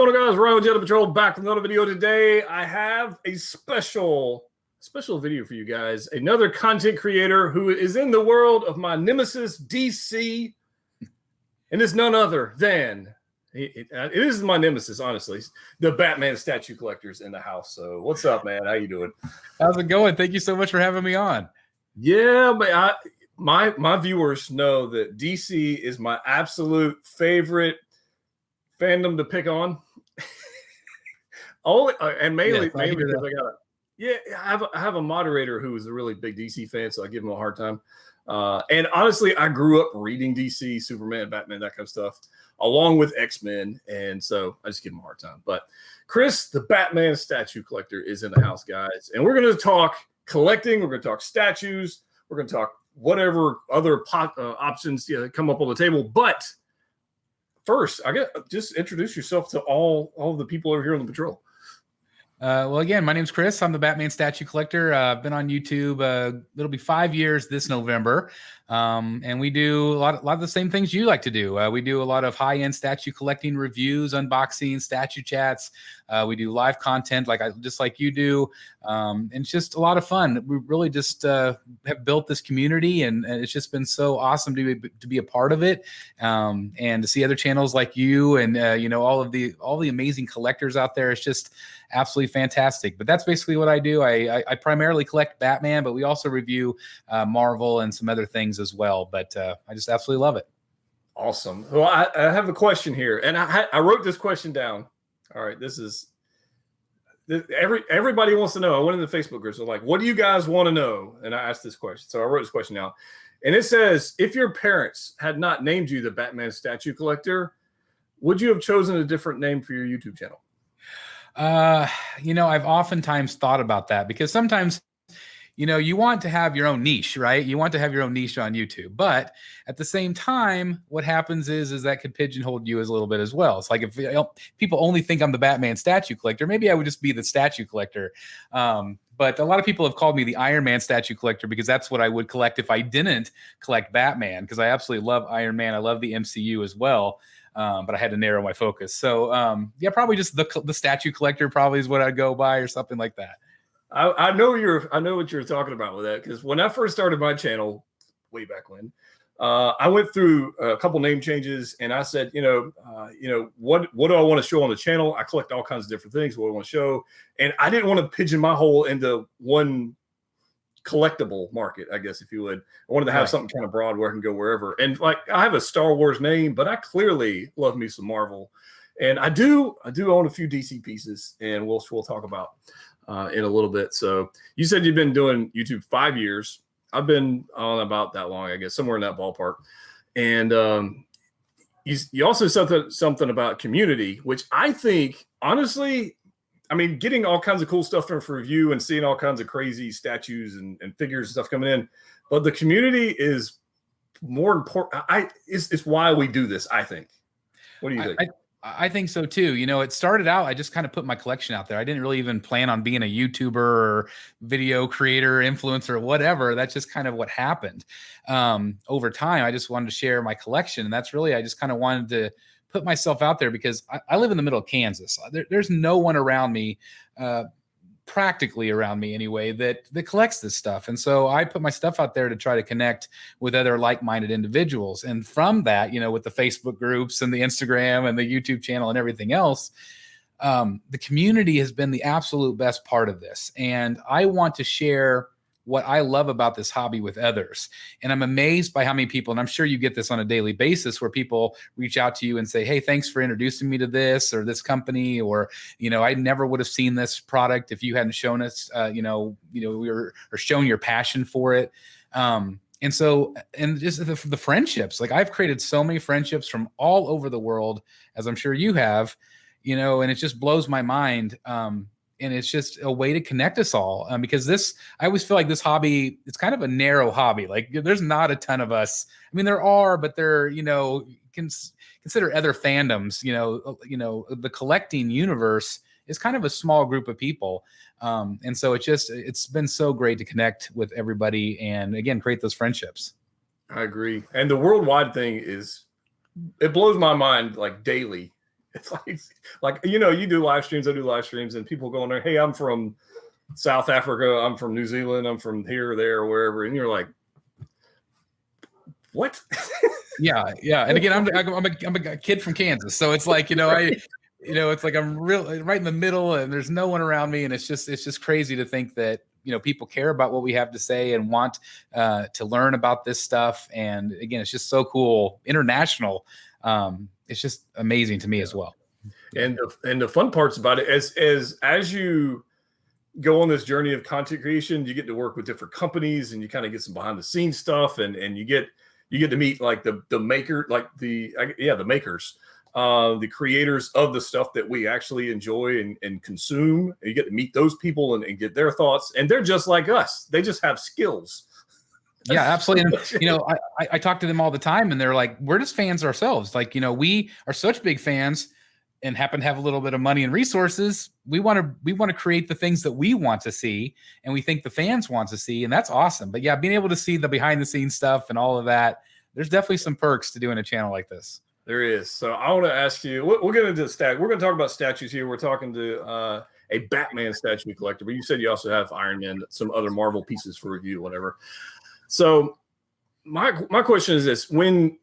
going on, guys? Ryan with Jedha Patrol back with another video today. I have a special video for you guys. Another content creator who is in the world of my nemesis, DC, and is none other than it is my nemesis, honestly. The Batman statue collectors in the house. So, what's up, man? How you doing? How's it going? Thank you so much for having me on. Yeah, but my viewers know that DC is my absolute favorite fandom to pick on. Mainly because I have a moderator who is a really big DC fan, so I give him a hard time. And honestly, I grew up reading DC, Superman, Batman, that kind of stuff, along with X-Men, and so I just give him a hard time. But Chris, the Batman statue collector, is in the house, guys, and we're going to talk collecting. We're going to talk statues. We're going to talk whatever other options come up on the table. But first, just introduce yourself to all of the people over here on the patrol. Well, again, my name's Chris. I'm the Batman statue collector. I've been on YouTube. It'll be 5 years this November. And we do a lot of the same things you like to do. We do a lot of high-end statue collecting reviews, unboxing, statue chats. We do live content just like you do. And it's just a lot of fun. We really just have built this community, and it's just been so awesome to be a part of it. And to see other channels like you and all the amazing collectors out there. It's just absolutely fantastic. But that's basically what I do. I primarily collect Batman, but we also review Marvel and some other things as well. But I just absolutely love it. Awesome. Well, I have a question here, and I wrote this question down. All right, everybody wants to know. I went into the Facebook groups. So like, what do you guys want to know? And I asked this question. So I wrote this question down, and it says, if your parents had not named you the Batman statue collector, would you have chosen a different name for your YouTube channel? I've oftentimes thought about that, because sometimes, you want to have your own niche, right? You want to have your own niche on YouTube, but at the same time, what happens is that could pigeonhole you as a little bit as well. It's like, if people only think I'm the Batman statue collector, maybe I would just be the statue collector. But a lot of people have called me the Iron Man statue collector, because that's what I would collect if I didn't collect Batman, because I absolutely love Iron Man. I love the MCU as well. But I had to narrow my focus. So yeah, probably just the statue collector probably is what I'd go by, or something like that. I know what you're talking about with that, because when I first started my channel way back when, I went through a couple name changes, and I said, what do I want to show on the channel? I collect all kinds of different things. What I want to show, and I didn't want to pigeon my hole into one collectible market, I guess, if you would. I wanted to have something kind of broad where I can go wherever. And like, I have a Star Wars name, but I clearly love me some Marvel, and I do own a few DC pieces, and we'll talk about in a little bit. So you said you've been doing YouTube 5 years. I've been on about that long, I guess, somewhere in that ballpark. And you also said something about community, which I think, honestly, I mean, getting all kinds of cool stuff for review and seeing all kinds of crazy statues and figures and stuff coming in, but the community is more important. It's why we do this, I think. What do you think? I think so too. It started out, I just kind of put my collection out there. I didn't really even plan on being a YouTuber or video creator, influencer, or whatever. That's just kind of what happened. Over time, I just wanted to share my collection. And that's really, I just kind of wanted to put myself out there, because I live in the middle of Kansas. There's no one around me, practically around me anyway, that collects this stuff. And so I put my stuff out there to try to connect with other like-minded individuals. And from that, with the Facebook groups and the Instagram and the YouTube channel and everything else, the community has been the absolute best part of this. And I want to share what I love about this hobby with others. And I'm amazed by how many people, and I'm sure you get this on a daily basis, where people reach out to you and say, hey, thanks for introducing me to this or this company, or, I never would have seen this product if you hadn't shown us, or shown your passion for it. And just the friendships, like, I've created so many friendships from all over the world, as I'm sure you have, and it just blows my mind. And it's just a way to connect us all, because I always feel like this hobby, it's kind of a narrow hobby. Like, there's not a ton of us. I mean, there are, but they're, consider other fandoms, the collecting universe is kind of a small group of people. And so it's been so great to connect with everybody and, again, create those friendships. I agree. And the worldwide thing it blows my mind, like, daily It's like you do live streams, I do live streams, and people go on there, hey, I'm from South Africa, I'm from New Zealand, I'm from here, there, wherever, and you're like, what? Yeah. And again, I'm a kid from Kansas, so it's like it's like I'm real right in the middle, and there's no one around me, and it's just crazy to think that people care about what we have to say and want to learn about this stuff. And again, it's just so cool, international. It's just amazing to me as well. And the fun parts about it, as you go on this journey of content creation, you get to work with different companies, and you kind of get some behind the scenes stuff, and you get to meet like the maker, like the makers, the creators of the stuff that we actually enjoy and consume. And you get to meet those people and get their thoughts, and they're just like us. They just have skills. Yeah, absolutely. And, I talk to them all the time, and they're like, we're just fans ourselves. Like, we are such big fans and happen to have a little bit of money and resources. We want to create the things that we want to see, and we think the fans want to see, and that's awesome. But yeah, being able to see the behind the scenes stuff and all of that, there's definitely some perks to doing a channel like this. There is. So I want to ask you, we'll get into we're going to talk about statues here. We're talking to a Batman statue collector, but you said you also have Iron Man, some other Marvel pieces for review, whatever. So my question is this: when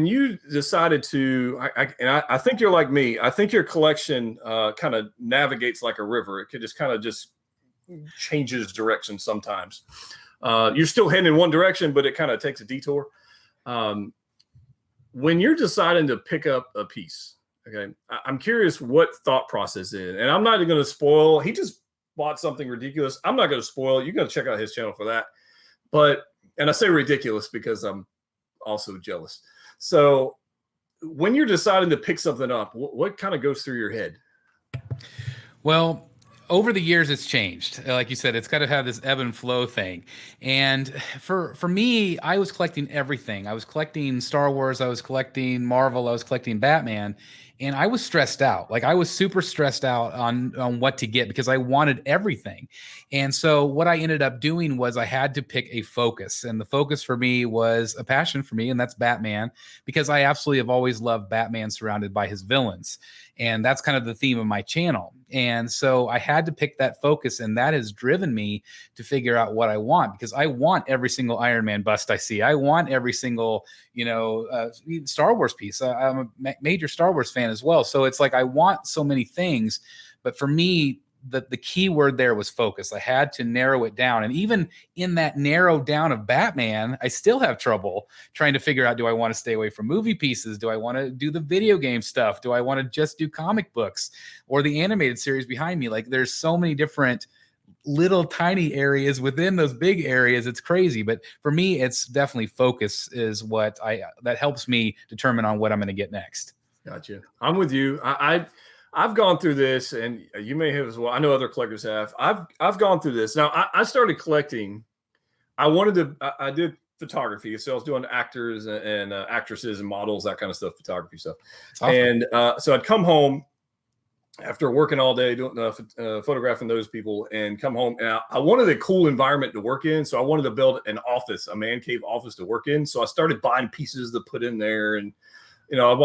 you decided to, I think you're like me. I think your collection kind of navigates like a river. It could just kind of just changes direction sometimes. You're still heading in one direction, but it kind of takes a detour. When you're deciding to pick up a piece, okay, I'm curious what thought process is. And I'm not going to spoil. He just bought something ridiculous. I'm not going to spoil it. You got to check out his channel for that. And I say ridiculous because I'm also jealous. So when you're deciding to pick something up, what kind of goes through your head? Well, over the years, it's changed. Like you said, it's got to have this ebb and flow thing. And for me, I was collecting everything. I was collecting Star Wars. I was collecting Marvel. I was collecting Batman. And I was stressed out. Like, I was super stressed out on what to get because I wanted everything. And so what I ended up doing was I had to pick a focus. And the focus for me was a passion for me, and that's Batman, because I absolutely have always loved Batman surrounded by his villains. And that's kind of the theme of my channel. And so I had to pick that focus, and that has driven me to figure out what I want, because I want every single Iron Man bust I see. I want every single, Star Wars piece. I'm a major Star Wars fan as well. So it's like I want so many things. But for me, the key word there was focus. I had to narrow it down. And even in that narrow down of Batman, I still have trouble trying to figure out, do I want to stay away from movie pieces? Do I want to do the video game stuff? Do I want to just do comic books or the animated series behind me? Like, there's so many different little tiny areas within those big areas. It's crazy. But for me, it's definitely focus is what that helps me determine on what I'm going to get next. Gotcha. I'm with you. I've gone through this, and you may have as well. I know other collectors have. I've gone through this. Now, I started collecting. I did photography, so I was doing actors and actresses and models, that kind of stuff, photography stuff. Awesome. And so I'd come home after working all day doing photographing those people, and come home. And I wanted a cool environment to work in, so I wanted to build an office, a man cave office to work in. So I started buying pieces to put in there, and I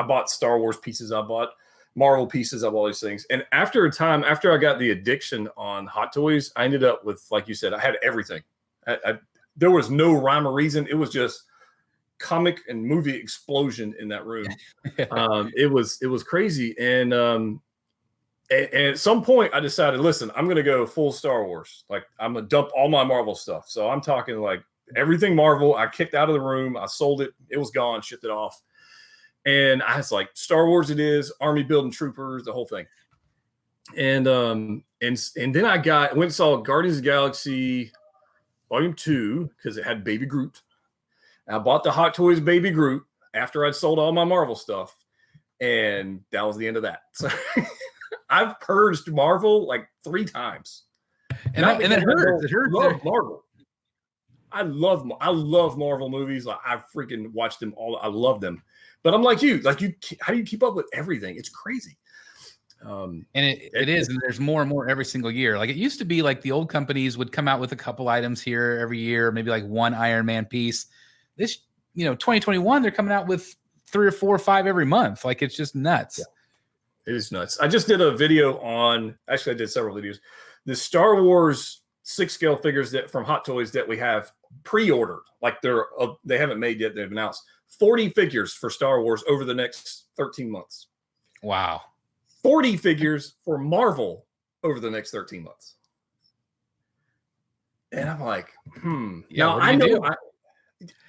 bought Star Wars pieces. I bought Marvel pieces. I bought all these things. And after a time, after I got the addiction on Hot Toys, I ended up with, like you said, I had everything. There was no rhyme or reason. It was just comic and movie explosion in that room. It was crazy. And at some point, I decided, listen, I'm going to go full Star Wars. Like, I'm going to dump all my Marvel stuff. So I'm talking like everything Marvel. I kicked out of the room. I sold it. It was gone. Shipped it off. And I was like, Star Wars it is, Army Building Troopers, the whole thing. And then I went and saw Guardians of the Galaxy Volume 2 because it had Baby Groot. And I bought the Hot Toys Baby Groot after I'd sold all my Marvel stuff. And that was the end of that. So I've purged Marvel like 3 times. And it hurts. It hurts. I love Marvel. I love Marvel movies. Like, I freaking watch them all. I love them. But I'm like you. How do you keep up with everything? It's crazy. And it is, and there's more and more every single year. Like, it used to be like the old companies would come out with a couple items here every year, maybe like one Iron Man piece. This, 2021, they're coming out with 3 or 4 or 5 every month. Like, it's just nuts. Yeah, it is nuts. I just did a video on, actually I did several videos, the Star Wars 6-scale figures that from Hot Toys that we have pre-ordered. Like they haven't made yet. They've announced 40 figures for Star Wars over the next 13 months. Wow. 40 figures for Marvel over the next 13 months. And I'm like, Yeah, now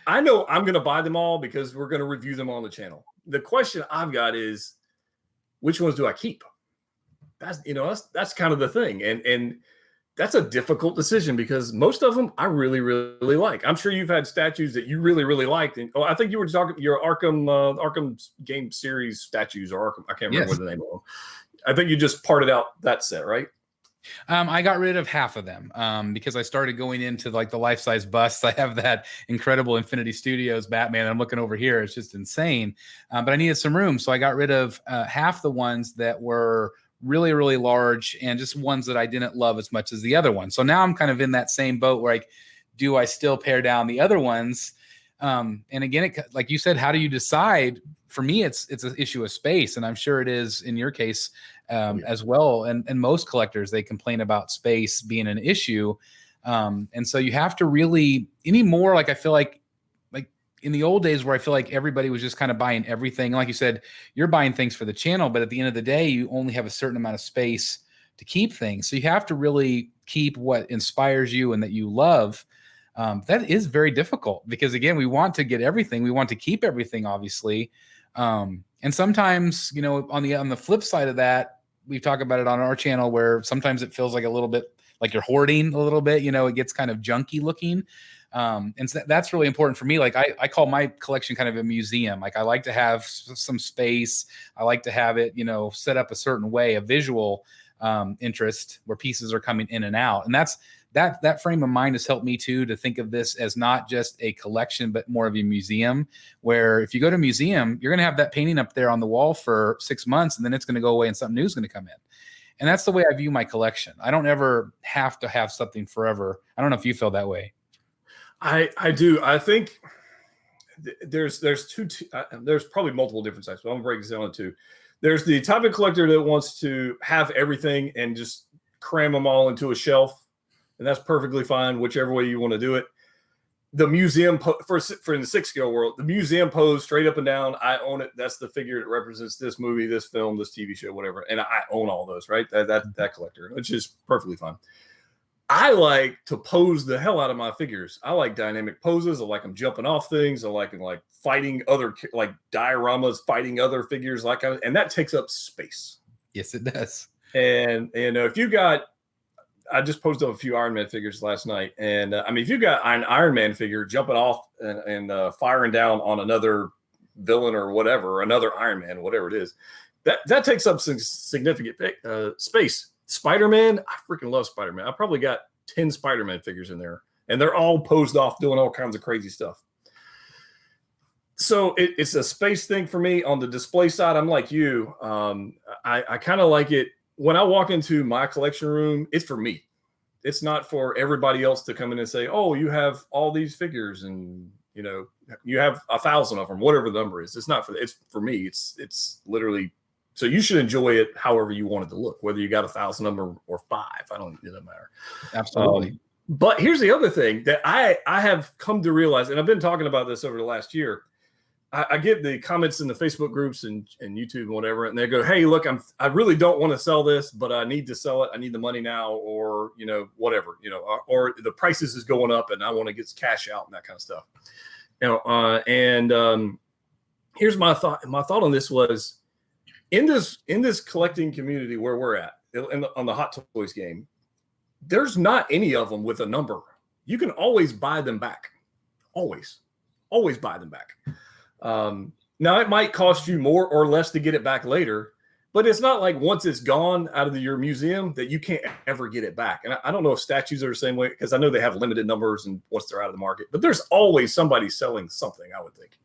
I know I'm going to buy them all because we're going to review them on the channel. The question I've got is, which ones do I keep? That's kind of the thing. And that's a difficult decision because most of them I really, really like. I'm sure you've had statues that you really, really liked. And I think you were talking your Arkham game series statues, or Arkham, I can't remember what the name of them. I think you just parted out that set, right? I got rid of half of them because I started going into like the life-size busts. I have that incredible Infinity Studios Batman. I'm looking over here. It's just insane. But I needed some room. So I got rid of half the ones that were really, really large and just ones that I didn't love as much as the other ones. So now I'm kind of in that same boat where do I still pare down the other ones? And again, like you said, how do you decide? For me, it's an issue of space, and I'm sure it is in your case as well. And most collectors, they complain about space being an issue. And so you have to really anymore. Like I feel like in the old days where I feel like everybody was just kind of buying everything. Like you said, you're buying things for the channel, but at the end of the day, you only have a certain amount of space to keep things. So you have to really keep what inspires you and that you love. That is very difficult because again, we want to get everything. We want to keep everything, obviously. And sometimes, on the flip side of that, we talk about it on our channel where sometimes it feels like a little bit like you're hoarding a little bit, it gets kind of junky looking. And so that's really important for me. Like I call my collection kind of a museum. Like I like to have some space. I like to have it, set up a certain way, a visual interest where pieces are coming in and out. And that frame of mind has helped me too, to think of this as not just a collection, but more of a museum where if you go to a museum, you're going to have that painting up there on the wall for 6 months and then it's going to go away and something new is going to come in. And that's the way I view my collection. I don't ever have to have something forever. I don't know if you feel that way. I do. I think there's probably multiple different types, but I'm breaking this down into two. There's the type of collector that wants to have everything and just cram them all into a shelf, and that's perfectly fine, whichever way you want to do it. The museum for in the 6-scale world, the museum pose straight up and down. I own it. That's the figure that represents this movie, this film, this TV show, whatever, and I own all those. Right, that collector, which is perfectly fine. I like to pose the hell out of my figures. I like dynamic poses. I like them jumping off things. I like them like fighting other, like dioramas, fighting other figures, and that takes up space. Yes, it does. And if you got, I just posted up a few Iron Man figures last night, and if you got an Iron Man figure jumping off and firing down on another villain or whatever, or another Iron Man, whatever it is, that takes up some significant space. Spider-Man, I freaking love Spider-Man. I probably got 10 Spider-Man figures in there, and they're all posed off doing all kinds of crazy stuff. So it's a space thing for me. On the display side, I'm like you. I kind of like it. When I walk into my collection room, it's for me. It's not for everybody else to come in and say, oh, you have all these figures and, you have 1,000 of them, whatever the number is. It's not it's for me. It's literally. So you should enjoy it however you want it to look, whether you got 1,000 of them or 5. It doesn't matter. Absolutely. But here's the other thing that I have come to realize, and I've been talking about this over the last year. I get the comments in the Facebook groups and YouTube and whatever, and they go, hey, look, I really don't want to sell this, but I need to sell it. I need the money now, or, whatever, or the prices is going up and I want to get cash out and that kind of stuff. Here's my thought. My thought on this was, in this collecting community where we're at on the Hot Toys game, there's not any of them with a number. You can always buy them back. Always buy them back. Now it might cost you more or less to get it back later, but it's not like once it's gone out of your museum that you can't ever get it back. And I don't know if statues are the same way, because I know they have limited numbers and once they're out of the market, but there's always somebody selling something, I would think.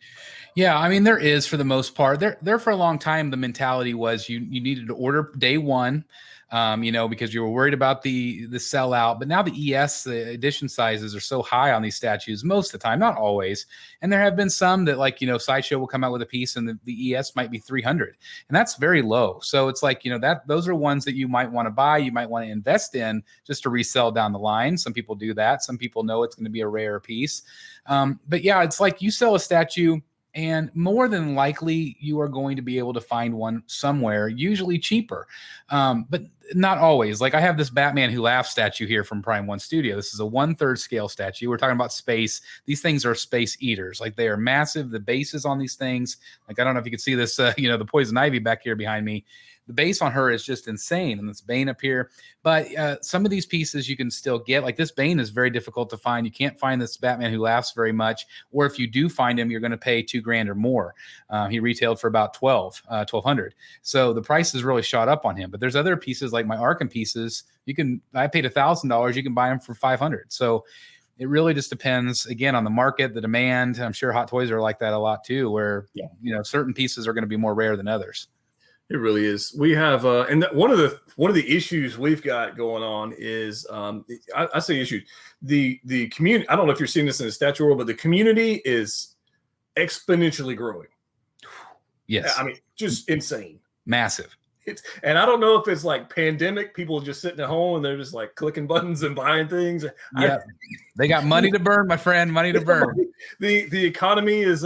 Yeah, there is for the most part. There for a long time, the mentality was you needed to order day one. because you were worried about the sellout. But now the ES, the edition sizes are so high on these statues most of the time, not always. And there have been some that Sideshow will come out with a piece and the ES might be 300, and that's very low. So it's like, those are ones that you might want to buy, you might want to invest in just to resell down the line. Some people do that. Some people know it's going to be a rare piece. But yeah, it's like you sell a statue, and more than likely, you are going to be able to find one somewhere, usually cheaper, but not always. Like I have this Batman Who Laughs statue here from Prime One Studio. This is a 1/3 scale statue. We're talking about space. These things are space eaters. Like they are massive. The bases on these things, like I don't know if you can see this, the poison ivy back here behind me. The base on her is just insane, and this Bane up here. But some of these pieces you can still get. Like this Bane is very difficult to find. You can't find this Batman Who Laughs very much, or if you do find him, you're going to pay $2,000 or more. He retailed for about $1,200. So the price has really shot up on him. But there's other pieces like my Arkham pieces. I paid $1,000. You can buy them for $500. So it really just depends, again, on the market, the demand. I'm sure Hot Toys are like that a lot too, where certain pieces are going to be more rare than others. It really is. We have, and one of the issues we've got going on is, I say issues. The community. I don't know if you're seeing this in the statue world, but the community is exponentially growing. Yes, I mean, just insane, massive. And I don't know if it's like pandemic, people just sitting at home and they're just like clicking buttons and buying things. Yeah, they got money to burn, my friend. Money to burn. The economy is,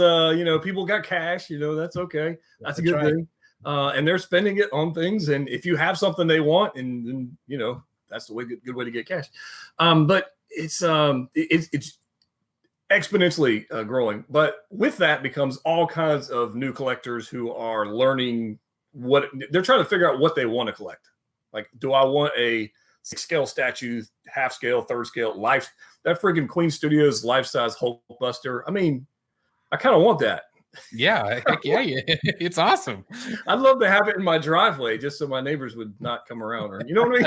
people got cash. That's okay. That's a good thing. And they're spending it on things. And if you have something they want, and that's the good way to get cash. But it's exponentially growing. But with that becomes all kinds of new collectors who are learning what they're trying to figure out what they want to collect. Like, do I want a 6-scale statue, half scale, 3rd scale, life? That freaking Queen Studios life-size Hulk Buster. I mean, I kind of want that. Yeah, heck yeah, it's awesome. I'd love to have it in my driveway just so my neighbors would not come around, or I mean?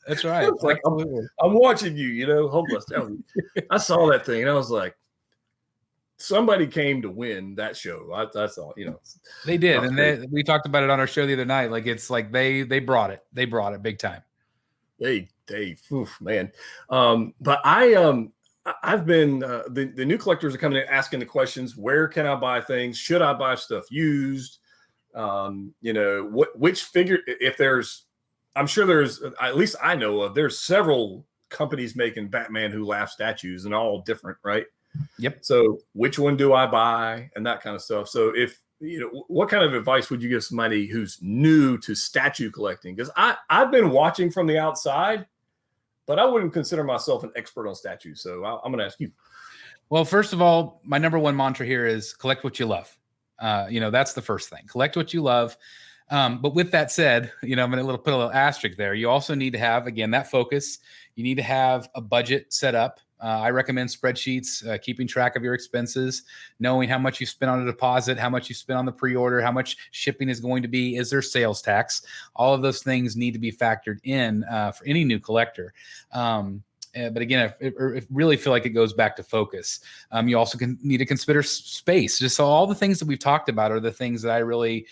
That's right. It's like I'm watching you, hopeless. I saw that thing and I was like, somebody came to win that show. That's all, They did, and we talked about it on our show the other night. Like it's like they brought it. They brought it big time. Man. But I've been the new collectors are coming in asking the questions: where can I buy things? Should I buy stuff used? Which figure? If there's, I'm sure there's, at least I know of, there's several companies making Batman Who Laughs statues, and all different, right? Yep. So which one do I buy, and that kind of stuff. So if what kind of advice would you give somebody who's new to statue collecting? Because I've been watching from the outside, but I wouldn't consider myself an expert on statues. So I'm going to ask you. Well, first of all, my number one mantra here is collect what you love. That's the first thing. Collect what you love. But with that said, I'm going to put a little asterisk there. You also need to have, again, that focus. You need to have a budget set up. I recommend spreadsheets, keeping track of your expenses, knowing how much you spent on a deposit, how much you spent on the pre-order, how much shipping is going to be, is there sales tax? All of those things need to be factored in for any new collector. But again, I really feel like it goes back to focus. You also need to consider space. Just so all the things that we've talked about are the things that I really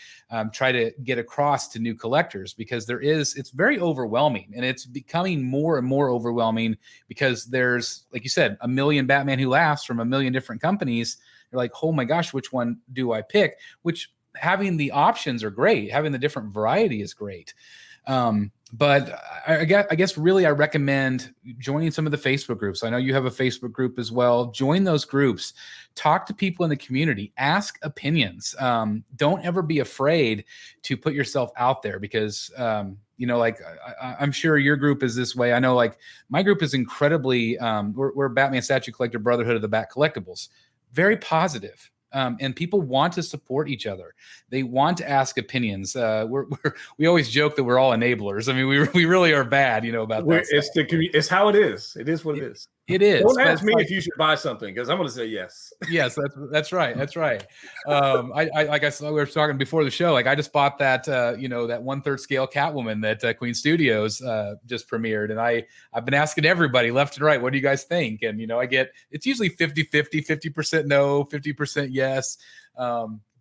try to get across to new collectors, because it's very overwhelming, and it's becoming more and more overwhelming because there's, like you said, 1 million Batman Who Laughs from 1 million different companies. You're like, oh my gosh, which one do I pick? Which having the options are great. Having the different variety is great. But I guess really I recommend joining some of the Facebook groups. I know you have a Facebook group as well. Join those groups. Talk to people in the community. Ask opinions. Don't ever be afraid to put yourself out there, because I'm sure your group is this way. I know, like, my group is incredibly. We're Batman Statue Collector Brotherhood of the Bat Collectibles. Very positive. And people want to support each other. They want to ask opinions. We always joke that we're all enablers. I mean, we really are bad, about that. It's how it is. It is what it is. It is. Don't ask me if you should buy something, because I'm going to say yes. Yes, that's right. That's right. Like I said, we were talking before the show. Like, I just bought that that 1/3 scale Catwoman that Queen Studios just premiered, and I've been asking everybody left and right, what do you guys think? And it's usually 50-50, 50% no, 50% yes.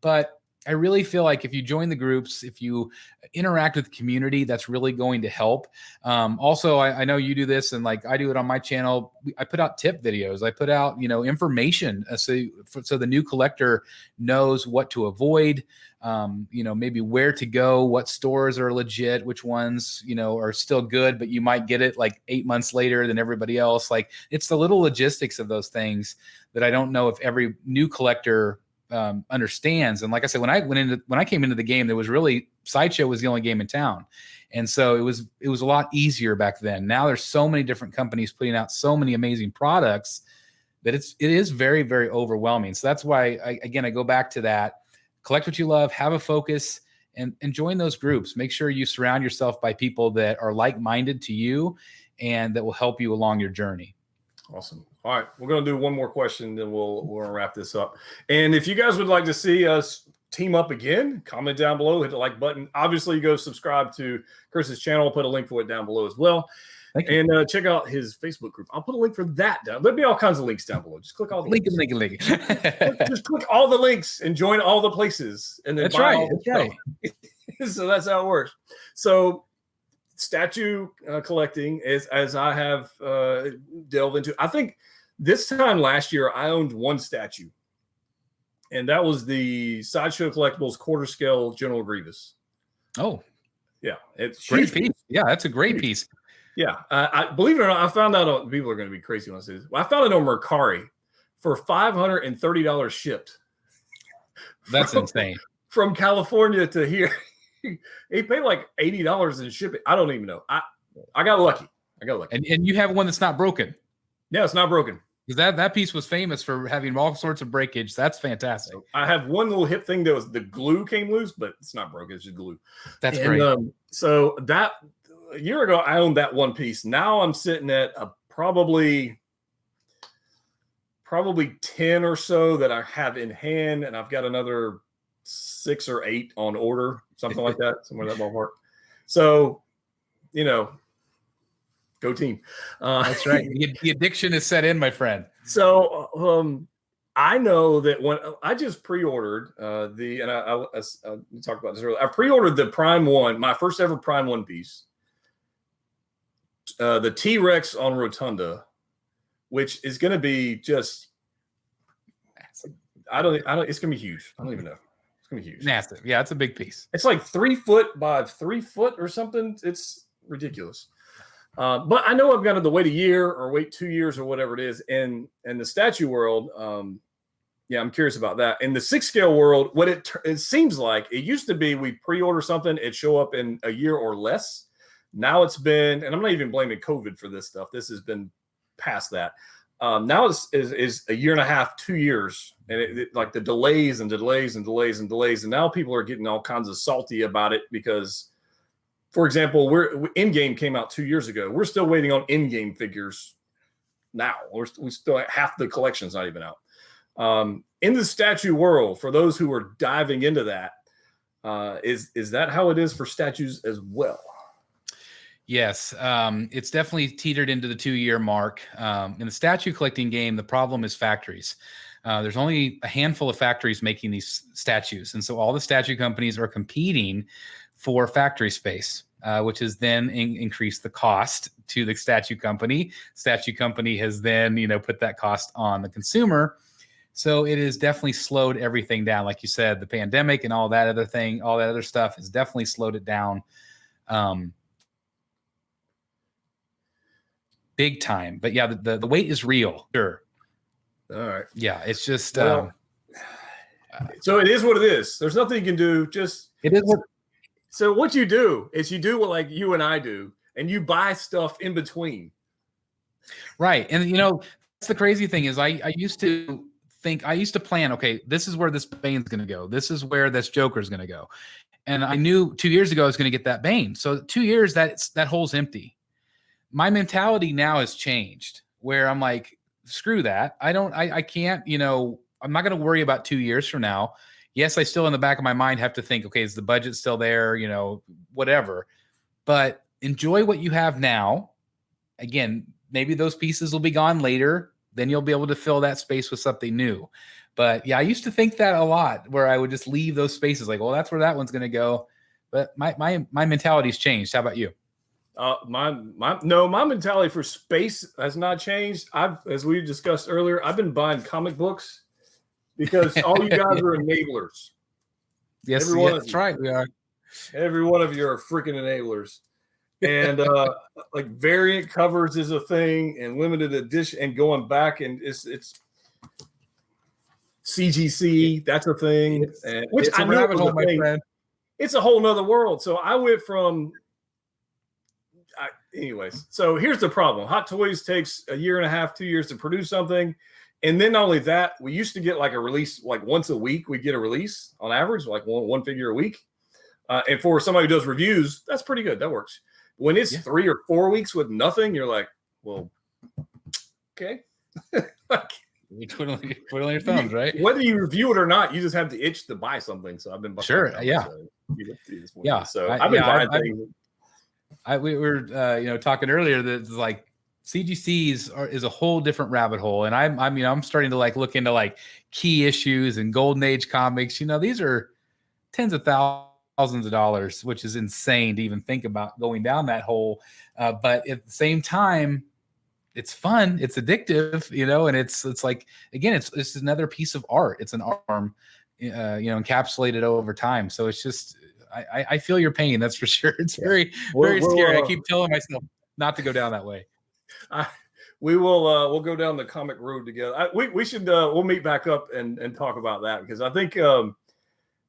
But I really feel like if you join the groups, if you interact with the community, that's really going to help. Also, I know you do this, and like I do it on my channel. I put out tip videos. I put out, information so the new collector knows what to avoid. Maybe where to go, what stores are legit, which ones, are still good, but you might get it like 8 months later than everybody else. Like it's the little logistics of those things that I don't know if every new collector understands. And like I said, when I came into the game, there was really Sideshow was the only game in town. And so it was a lot easier back then. Now there's so many different companies putting out so many amazing products that it is very, very overwhelming. So that's why I go back to that. Collect what you love, have a focus, and join those groups. Make sure you surround yourself by people that are like-minded to you and that will help you along your journey. Awesome. All right. We're going to do one more question, then we'll wrap this up. And if you guys would like to see us team up again, comment down below, hit the like button. Obviously, go subscribe to Chris's channel. I'll put a link for it down below as well. And check out his Facebook group. I'll put a link for that down. There'll be all kinds of links down below. Just click all the links. Link. Just click all the links and join all the places. And then that's right. So that's how it works. So statue collecting is, as I have delved into. I think this time last year I owned one statue, and that was the Sideshow Collectibles quarter scale General Grievous. Oh, yeah, it's great piece. Yeah, that's a great piece. Yeah, I believe it or not, I found out on, people are going to be crazy when I say this. I found it on Mercari for $530 shipped. That's insane. From California to here. He paid like $80 in shipping. I don't even know. I got lucky. And you have one that's not broken. Yeah, it's not broken. Because that piece was famous for having all sorts of breakage. That's fantastic. I have one little hip thing that was the glue came loose, but it's not broken. It's just glue. That's great. So that a year ago, I owned that one piece. Now I'm sitting at probably 10 or so that I have in hand, and I've got another 6 or 8 on order, something like that, somewhere in that ballpark. So, go team. That's right. The addiction is set in, my friend. So I know that when I just pre-ordered and I talked about this earlier, I pre-ordered the Prime 1, my first ever Prime 1 piece. The T-Rex on Rotunda, which is going to be just, I don't, it's going to be huge. I don't even know. It's going to be huge. Massive. Yeah, it's a big piece. It's like 3 foot by 3 foot or something. It's ridiculous. But I know I've got to wait a year or wait 2 years or whatever it is. In the statue world, I'm curious about that. In the 6 scale world, what it seems like, it used to be we pre-order something, it'd show up in a year or less. Now it's been, and I'm not even blaming COVID for this stuff. This has been past that. Now is a year and a half, 2 years, and it like the delays and delays and delays and delays. And now people are getting all kinds of salty about it because, for example, in-game came out 2 years ago. We're still waiting on in-game figures now. We still half the collection's not even out. In the statue world, for those who are diving into that, is that how it is for statues as well? Yes, it's definitely teetered into the 2-year mark. In the statue collecting game, the problem is factories. There's only a handful of factories making these statues. And so all the statue companies are competing for factory space, which has then increased the cost to the statue company. Statue company has then, put that cost on the consumer. So it has definitely slowed everything down. Like you said, the pandemic and all that other stuff has definitely slowed it down. Big time. But yeah, the wait is real. Sure. All right. Yeah, it's just so it is what it is. There's nothing you can do. So what you do is you do what like you and I do, and you buy stuff in between. Right. And that's the crazy thing is I used to plan, okay, this is where this Bane's gonna go. This is where this Joker's gonna go. And I knew 2 years ago I was gonna get that Bane. So 2 years that hole's empty. My mentality now has changed where I'm like, screw that. I can't, I'm not going to worry about 2 years from now. Yes, I still in the back of my mind have to think, okay, is the budget still there? Whatever. But enjoy what you have now. Again, maybe those pieces will be gone later. then you'll be able to fill that space with something new. But yeah, I used to think that a lot, where I would just leave those spaces like, well, that's where that one's going to go. But my mentality's changed. How about you? My mentality for space has not changed. As we discussed earlier, I've been buying comic books because all you guys are enablers. Yes, that's right. We are. Every one of you are freaking enablers. And like variant covers is a thing, and limited edition, and going back, and it's CGC, that's a thing. Which I know was a thing. Friend. It's a whole nother world. So I went from anyways. So here's the problem. Hot Toys takes a year and a half, 2 years to produce something. And then not only that, we used to get like a release like once a week. We'd get a release on average, like one figure a week. And for somebody who does reviews, that's pretty good. That works. When it's 3 or 4 weeks with nothing, you're like, well, okay. Like, you're twiddling your thumbs, right? Whether you review it or not, you just have the itch to buy something. So I've been buying. Sure. Yeah. So I've been buying things. We were talking earlier that like CGCs is a whole different rabbit hole, and I'm starting to like look into like key issues and golden age comics. These are tens of thousands of dollars, which is insane to even think about going down that hole. But at the same time, it's fun, it's addictive, and it's like, again, it's another piece of art. It's an arm, encapsulated over time. So it's just, I feel your pain. That's for sure. It's very scary. I keep telling myself not to go down that way. We'll go down the comic road together. We should we'll meet back up and talk about that, because I think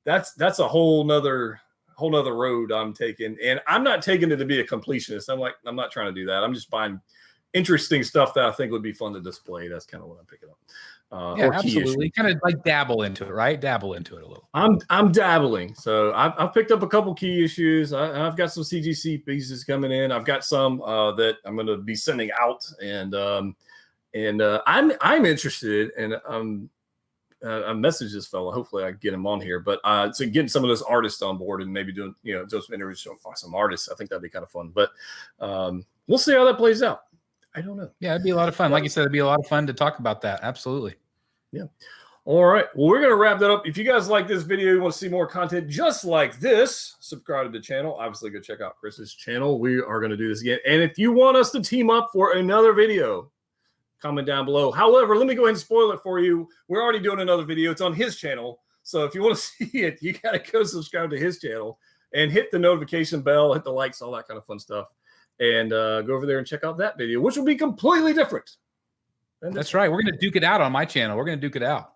that's a whole nother road I'm taking, and I'm not taking it to be a completionist. I'm not trying to do that. I'm just buying interesting stuff that I think would be fun to display. That's kind of what I'm picking up. Or absolutely. Kind of like dabble into it, right? Dabble into it a little. I'm dabbling. So I've picked up a couple key issues. I've got some CGC pieces coming in. I've got some that I'm going to be sending out, and I'm interested, and I messaged this fellow. Hopefully I can get him on here, but so getting some of those artists on board and maybe doing some interviews with some artists. I think that'd be kind of fun. But we'll see how that plays out. I don't know. Yeah, it'd be a lot of fun. Like you said, it'd be a lot of fun to talk about that. Absolutely. Yeah. All right. Well, we're going to wrap that up. If you guys like this video, you want to see more content just like this, subscribe to the channel. Obviously, go check out Chris's channel. We are going to do this again. And if you want us to team up for another video, comment down below. However, let me go ahead and spoil it for you. We're already doing another video. It's on his channel. So if you want to see it, you got to go subscribe to his channel and hit the notification bell, hit the likes, all that kind of fun stuff. And go over there and check out that video, which will be completely different. That's right. We're going to duke it out on my channel. We're going to duke it out.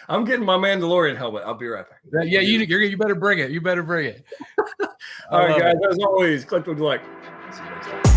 I'm getting my Mandalorian helmet. I'll be right back. Yeah, you better bring it. You better bring it. All right, guys. As always, click the like. See you next time.